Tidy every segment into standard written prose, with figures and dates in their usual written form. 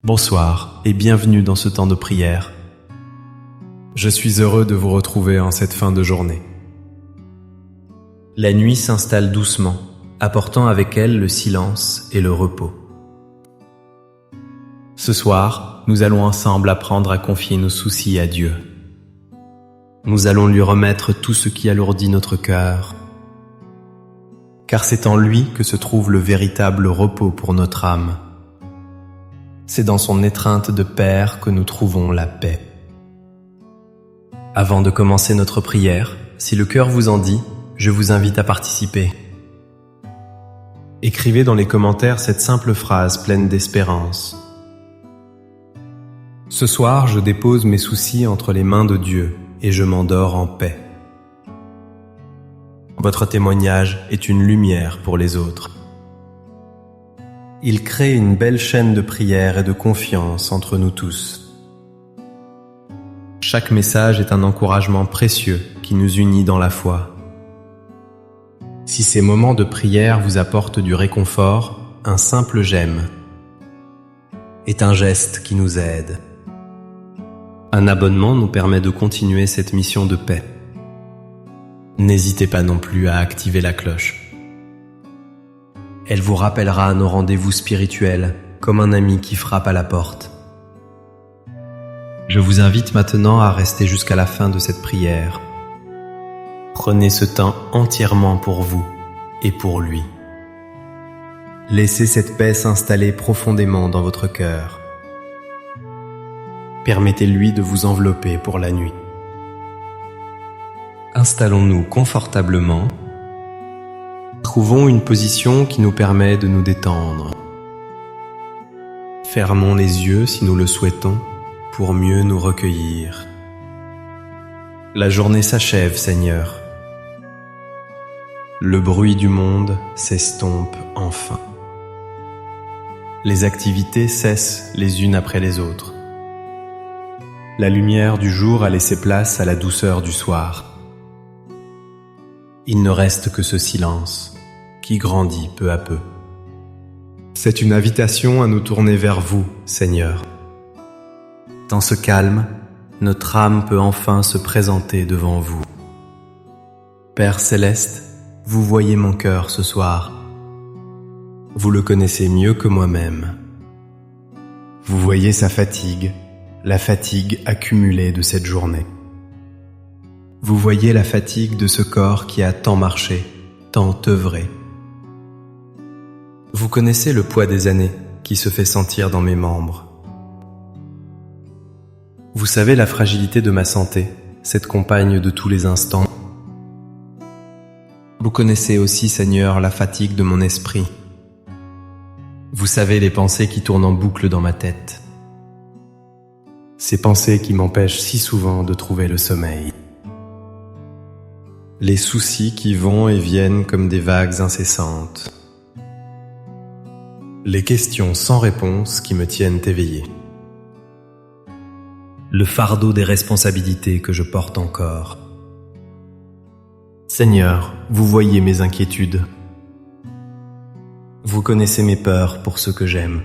Bonsoir et bienvenue dans ce temps de prière. Je suis heureux de vous retrouver en cette fin de journée. La nuit s'installe doucement, apportant avec elle le silence et le repos. Ce soir, nous allons ensemble apprendre à confier nos soucis à Dieu. Nous allons lui remettre tout ce qui alourdit notre cœur, car c'est en lui que se trouve le véritable repos pour notre âme. C'est dans son étreinte de Père que nous trouvons la paix. Avant de commencer notre prière, si le cœur vous en dit, je vous invite à participer. Écrivez dans les commentaires cette simple phrase pleine d'espérance. Ce soir, je dépose mes soucis entre les mains de Dieu et je m'endors en paix. Votre témoignage est une lumière pour les autres. Il crée une belle chaîne de prière et de confiance entre nous tous. Chaque message est un encouragement précieux qui nous unit dans la foi. Si ces moments de prière vous apportent du réconfort, un simple j'aime est un geste qui nous aide. Un abonnement nous permet de continuer cette mission de paix. N'hésitez pas non plus à activer la cloche. Elle vous rappellera nos rendez-vous spirituels, comme un ami qui frappe à la porte. Je vous invite maintenant à rester jusqu'à la fin de cette prière. Prenez ce temps entièrement pour vous et pour lui. Laissez cette paix s'installer profondément dans votre cœur. Permettez-lui de vous envelopper pour la nuit. Installons-nous confortablement. Trouvons une position qui nous permet de nous détendre. Fermons les yeux si nous le souhaitons pour mieux nous recueillir. La journée s'achève, Seigneur. Le bruit du monde s'estompe enfin. Les activités cessent les unes après les autres. La lumière du jour a laissé place à la douceur du soir. Il ne reste que ce silence qui grandit peu à peu. C'est une invitation à nous tourner vers vous, Seigneur. Dans ce calme, notre âme peut enfin se présenter devant vous. Père céleste, vous voyez mon cœur ce soir. Vous le connaissez mieux que moi-même. Vous voyez sa fatigue, la fatigue accumulée de cette journée. Vous voyez la fatigue de ce corps qui a tant marché, tant œuvré. Vous connaissez le poids des années qui se fait sentir dans mes membres. Vous savez la fragilité de ma santé, cette compagne de tous les instants. Vous connaissez aussi, Seigneur, la fatigue de mon esprit. Vous savez les pensées qui tournent en boucle dans ma tête. Ces pensées qui m'empêchent si souvent de trouver le sommeil. Les soucis qui vont et viennent comme des vagues incessantes. Les questions sans réponse qui me tiennent éveillé. Le fardeau des responsabilités que je porte encore. Seigneur, vous voyez mes inquiétudes. Vous connaissez mes peurs pour ceux que j'aime.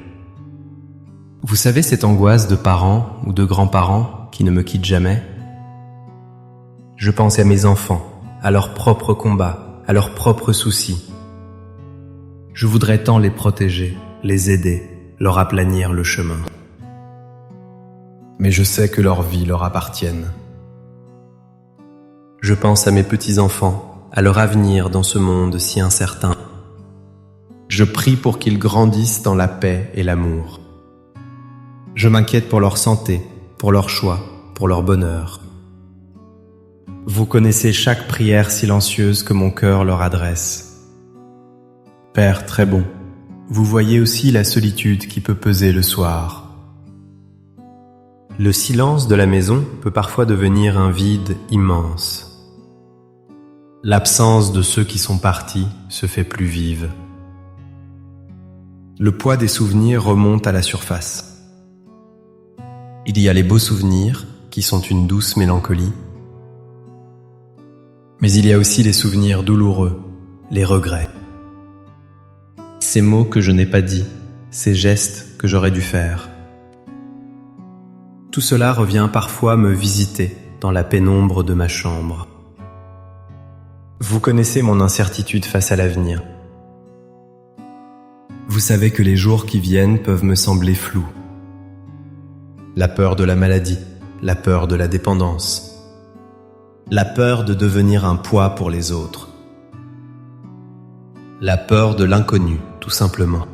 Vous savez cette angoisse de parents ou de grands-parents qui ne me quittent jamais? Je pense à mes enfants, à leurs propres combats, à leurs propres soucis. Je voudrais tant les protéger, les aider, leur aplanir le chemin. Mais je sais que leur vie leur appartienne. Je pense à mes petits-enfants, à leur avenir dans ce monde si incertain. Je prie pour qu'ils grandissent dans la paix et l'amour. Je m'inquiète pour leur santé, pour leur choix, pour leur bonheur. Vous connaissez chaque prière silencieuse que mon cœur leur adresse. Père très bon, vous voyez aussi la solitude qui peut peser le soir. Le silence de la maison peut parfois devenir un vide immense. L'absence de ceux qui sont partis se fait plus vive. Le poids des souvenirs remonte à la surface. Il y a les beaux souvenirs qui sont une douce mélancolie. Mais il y a aussi les souvenirs douloureux, les regrets. Ces mots que je n'ai pas dits, ces gestes que j'aurais dû faire. tout cela revient parfois me visiter dans la pénombre de ma chambre. Vous connaissez mon incertitude face à l'avenir. Vous savez que les jours qui viennent peuvent me sembler flous. La peur de la maladie, la peur de la dépendance, la peur de devenir un poids pour les autres, la peur de l'inconnu, tout simplement.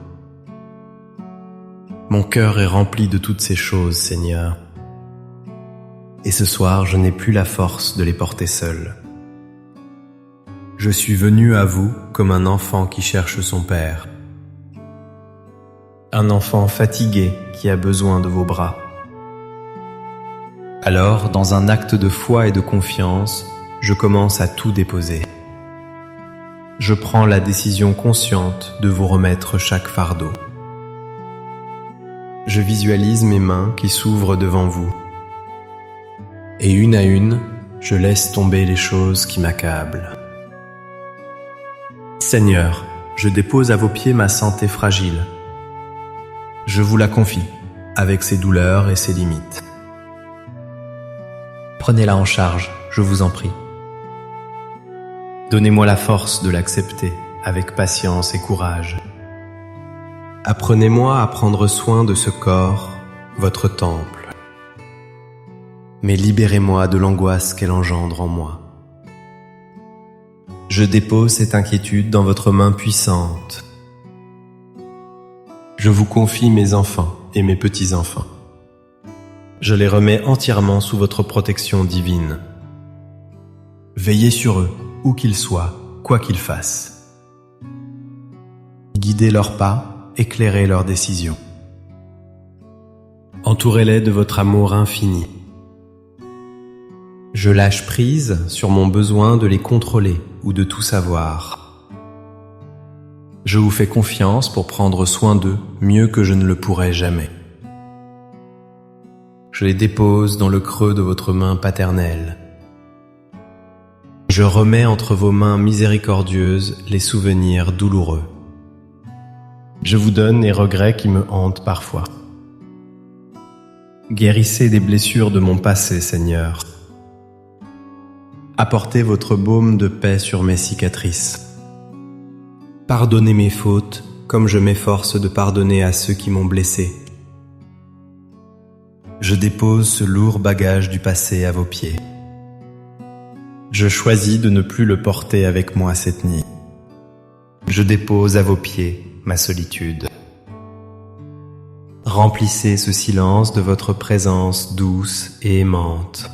Mon cœur est rempli de toutes ces choses, Seigneur. Et ce soir, je n'ai plus la force de les porter seul. Je suis venu à vous comme un enfant qui cherche son père. Un enfant fatigué qui a besoin de vos bras. Alors, dans un acte de foi et de confiance, je commence à tout déposer. Je prends la décision consciente de vous remettre chaque fardeau. Je visualise mes mains qui s'ouvrent devant vous. Et une à une, je laisse tomber les choses qui m'accablent. Seigneur, je dépose à vos pieds ma santé fragile. Je vous la confie, avec ses douleurs et ses limites. Prenez-la en charge, je vous en prie. Donnez-moi la force de l'accepter avec patience et courage. Apprenez-moi à prendre soin de ce corps, votre temple. Mais libérez-moi de l'angoisse qu'elle engendre en moi. Je dépose cette inquiétude dans votre main puissante. Je vous confie mes enfants et mes petits-enfants. Je les remets entièrement sous votre protection divine. Veillez sur eux, où qu'ils soient, quoi qu'ils fassent. Guidez leurs pas, éclairez leurs décisions. Entourez-les de votre amour infini. Je lâche prise sur mon besoin de les contrôler ou de tout savoir. Je vous fais confiance pour prendre soin d'eux mieux que je ne le pourrais jamais. Je les dépose dans le creux de votre main paternelle. Je remets entre vos mains miséricordieuses les souvenirs douloureux. Je vous donne les regrets qui me hantent parfois. Guérissez des blessures de mon passé, Seigneur. Apportez votre baume de paix sur mes cicatrices. Pardonnez mes fautes comme je m'efforce de pardonner à ceux qui m'ont blessé. Je dépose ce lourd bagage du passé à vos pieds. Je choisis de ne plus le porter avec moi cette nuit. Je dépose à vos pieds ma solitude. Remplissez ce silence de votre présence douce et aimante.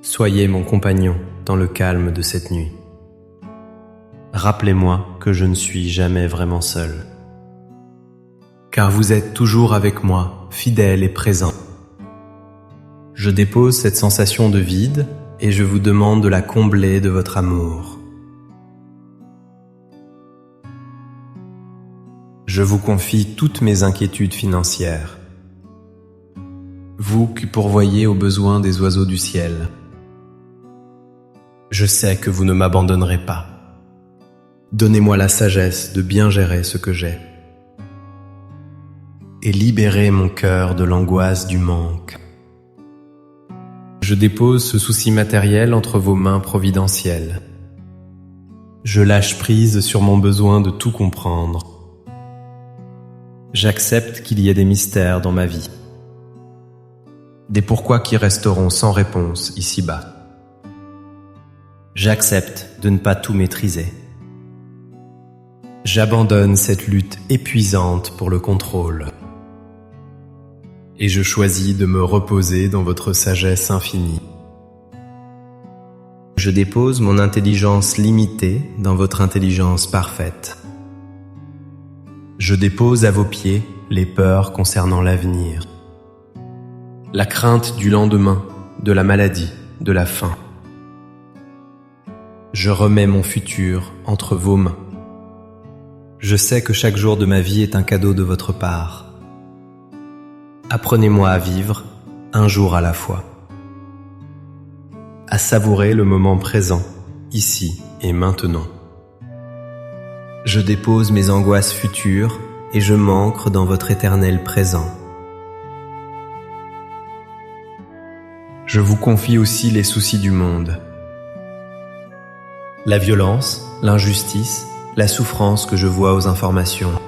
Soyez mon compagnon dans le calme de cette nuit. Rappelez-moi que je ne suis jamais vraiment seul. Car vous êtes toujours avec moi, fidèle et présent. Je dépose cette sensation de vide et je vous demande de la combler de votre amour. Je vous confie toutes mes inquiétudes financières. Vous qui pourvoyez aux besoins des oiseaux du ciel. Je sais que vous ne m'abandonnerez pas. Donnez-moi la sagesse de bien gérer ce que j'ai. Et libérez mon cœur de l'angoisse du manque. Je dépose ce souci matériel entre vos mains providentielles. Je lâche prise sur mon besoin de tout comprendre. J'accepte qu'il y ait des mystères dans ma vie. Des pourquoi qui resteront sans réponse ici-bas. J'accepte de ne pas tout maîtriser. J'abandonne cette lutte épuisante pour le contrôle. Et je choisis de me reposer dans votre sagesse infinie. Je dépose mon intelligence limitée dans votre intelligence parfaite. Je dépose à vos pieds les peurs concernant l'avenir. La crainte du lendemain, de la maladie, de la faim. Je remets mon futur entre vos mains. Je sais que chaque jour de ma vie est un cadeau de votre part. Apprenez-moi à vivre un jour à la fois. À savourer le moment présent, ici et maintenant. Je dépose mes angoisses futures et je m'ancre dans votre éternel présent. Je vous confie aussi les soucis du monde. La violence, l'injustice, la souffrance que je vois aux informations.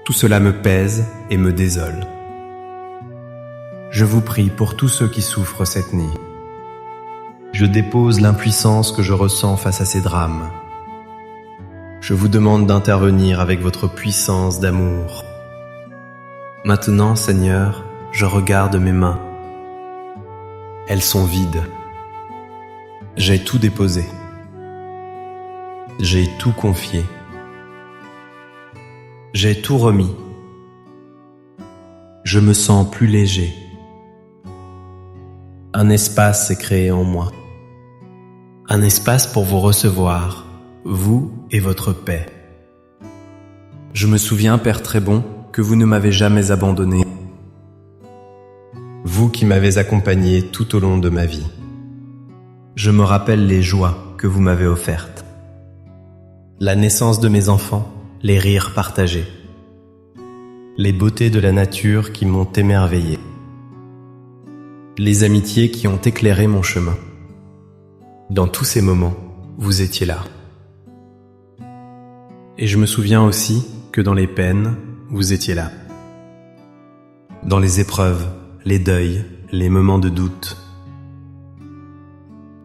Tout cela me pèse et me désole. Je vous prie pour tous ceux qui souffrent cette nuit. Je dépose l'impuissance que je ressens face à ces drames. Je vous demande d'intervenir avec votre puissance d'amour. Maintenant, Seigneur, je regarde mes mains. Elles sont vides. J'ai tout déposé. J'ai tout confié. J'ai tout remis. Je me sens plus léger. Un espace s'est créé en moi. Un espace pour vous recevoir, vous et votre paix. Je me souviens, Père très bon, que vous ne m'avez jamais abandonné. Vous qui m'avez accompagné tout au long de ma vie. Je me rappelle les joies que vous m'avez offertes. La naissance de mes enfants, les rires partagés. Les beautés de la nature qui m'ont émerveillé. Les amitiés qui ont éclairé mon chemin. Dans tous ces moments, vous étiez là. Et je me souviens aussi que dans les peines, vous étiez là. Dans les épreuves, les deuils, les moments de doute.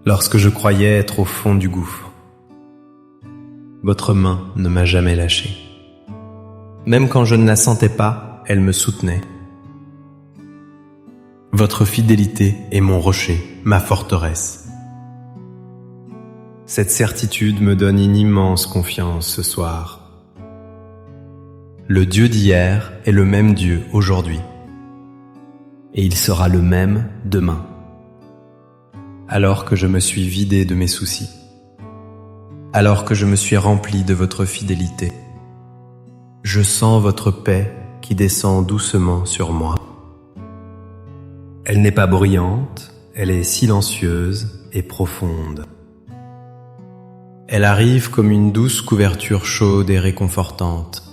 Lorsque je croyais être au fond du gouffre, votre main ne m'a jamais lâché. Même quand je ne la sentais pas, elle me soutenait. Votre fidélité est mon rocher, ma forteresse. Cette certitude me donne une immense confiance ce soir. Le Dieu d'hier est le même Dieu aujourd'hui. Et il sera le même demain. Alors que je me suis vidé de mes soucis. Alors que je me suis rempli de votre fidélité. Je sens votre paix qui descend doucement sur moi. Elle n'est pas bruyante, elle est silencieuse et profonde. Elle arrive comme une douce couverture chaude et réconfortante.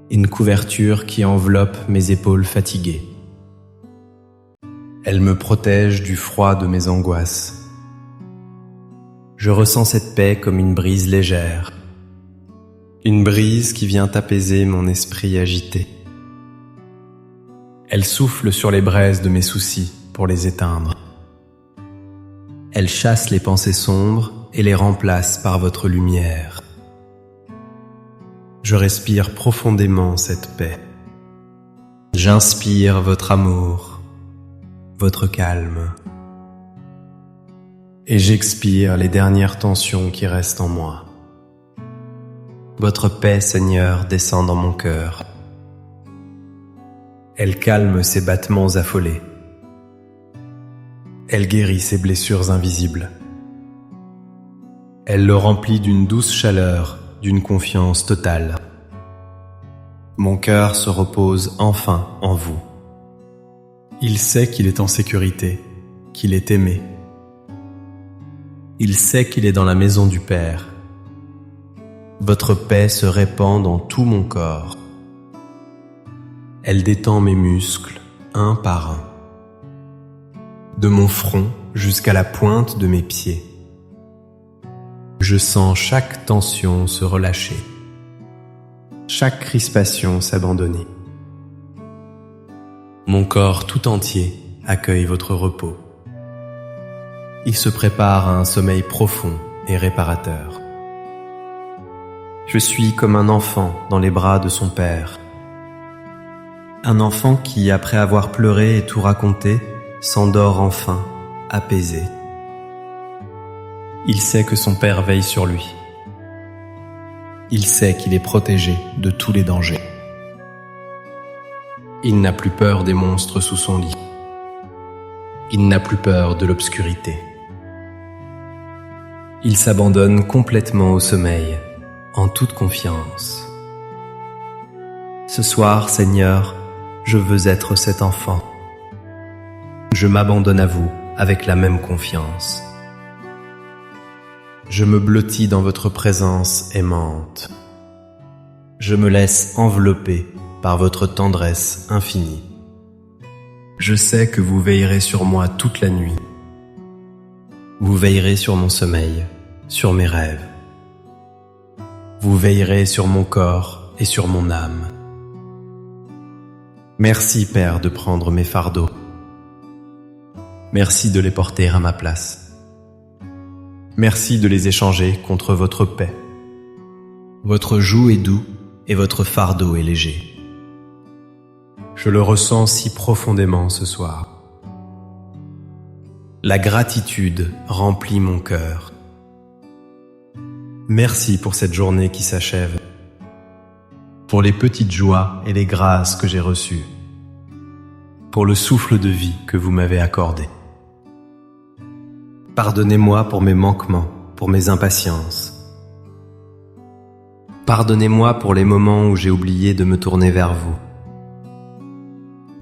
Une couverture qui enveloppe mes épaules fatiguées. Elle me protège du froid de mes angoisses. Je ressens cette paix comme une brise légère. Une brise qui vient apaiser mon esprit agité. Elle souffle sur les braises de mes soucis pour les éteindre. Elle chasse les pensées sombres et les remplace par votre lumière. Je respire profondément cette paix. J'inspire votre amour, votre calme. Et j'expire les dernières tensions qui restent en moi. Votre paix, Seigneur, descend dans mon cœur. Elle calme ses battements affolés. Elle guérit ses blessures invisibles. Elle le remplit d'une douce chaleur, d'une confiance totale. Mon cœur se repose enfin en vous. Il sait qu'il est en sécurité, qu'il est aimé. Il sait qu'il est dans la maison du Père. Votre paix se répand dans tout mon corps. Elle détend mes muscles, un par un. De mon front jusqu'à la pointe de mes pieds. Je sens chaque tension se relâcher. Chaque crispation s'abandonner. Mon corps tout entier accueille votre repos. Il se prépare à un sommeil profond et réparateur. Je suis comme un enfant dans les bras de son père. Un enfant qui, après avoir pleuré et tout raconté, s'endort enfin, apaisé. Il sait que son père veille sur lui. Il sait qu'il est protégé de tous les dangers. Il n'a plus peur des monstres sous son lit. Il n'a plus peur de l'obscurité. Il s'abandonne complètement au sommeil, en toute confiance. Ce soir, Seigneur, je veux être cet enfant. Je m'abandonne à vous avec la même confiance. Je me blottis dans votre présence aimante. Je me laisse envelopper par votre tendresse infinie. Je sais que vous veillerez sur moi toute la nuit. Vous veillerez sur mon sommeil, sur mes rêves. Vous veillerez sur mon corps et sur mon âme. Merci, Père, de prendre mes fardeaux. Merci de les porter à ma place. Merci de les échanger contre votre paix. Votre joug est doux et votre fardeau est léger. Je le ressens si profondément ce soir. La gratitude remplit mon cœur. Merci pour cette journée qui s'achève, pour les petites joies et les grâces que j'ai reçues, pour le souffle de vie que vous m'avez accordé. Pardonnez-moi pour mes manquements, pour mes impatiences. Pardonnez-moi pour les moments où j'ai oublié de me tourner vers vous.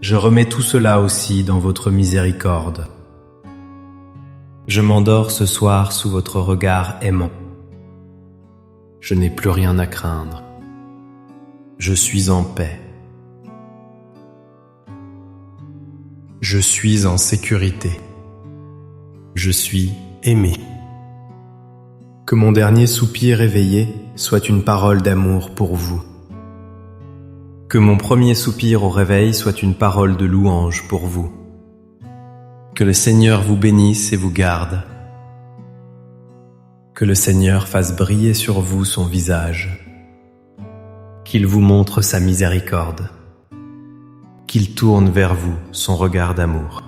Je remets tout cela aussi dans votre miséricorde. Je m'endors ce soir sous votre regard aimant. Je n'ai plus rien à craindre. Je suis en paix. Je suis en sécurité. Je suis aimé. Que mon dernier soupir éveillé soit une parole d'amour pour vous. Que mon premier soupir au réveil soit une parole de louange pour vous. Que le Seigneur vous bénisse et vous garde. Que le Seigneur fasse briller sur vous son visage. Qu'il vous montre sa miséricorde. Qu'il tourne vers vous son regard d'amour.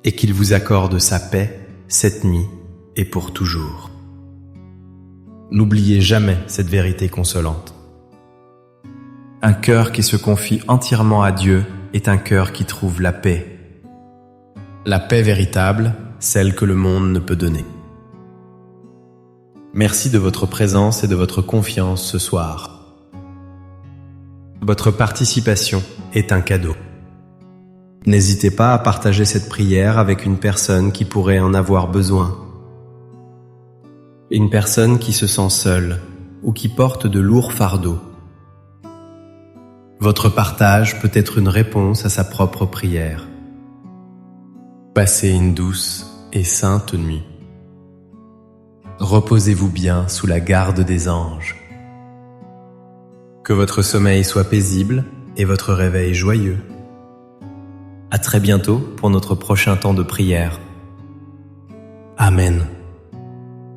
Et qu'il vous accorde sa paix cette nuit et pour toujours. N'oubliez jamais cette vérité consolante. Un cœur qui se confie entièrement à Dieu est un cœur qui trouve la paix. La paix véritable, celle que le monde ne peut donner. Merci de votre présence et de votre confiance ce soir. Votre participation est un cadeau. N'hésitez pas à partager cette prière avec une personne qui pourrait en avoir besoin. Une personne qui se sent seule ou qui porte de lourds fardeaux. Votre partage peut être une réponse à sa propre prière. Passez une douce et sainte nuit. Reposez-vous bien sous la garde des anges. Que votre sommeil soit paisible et votre réveil joyeux. À très bientôt pour notre prochain temps de prière. Amen.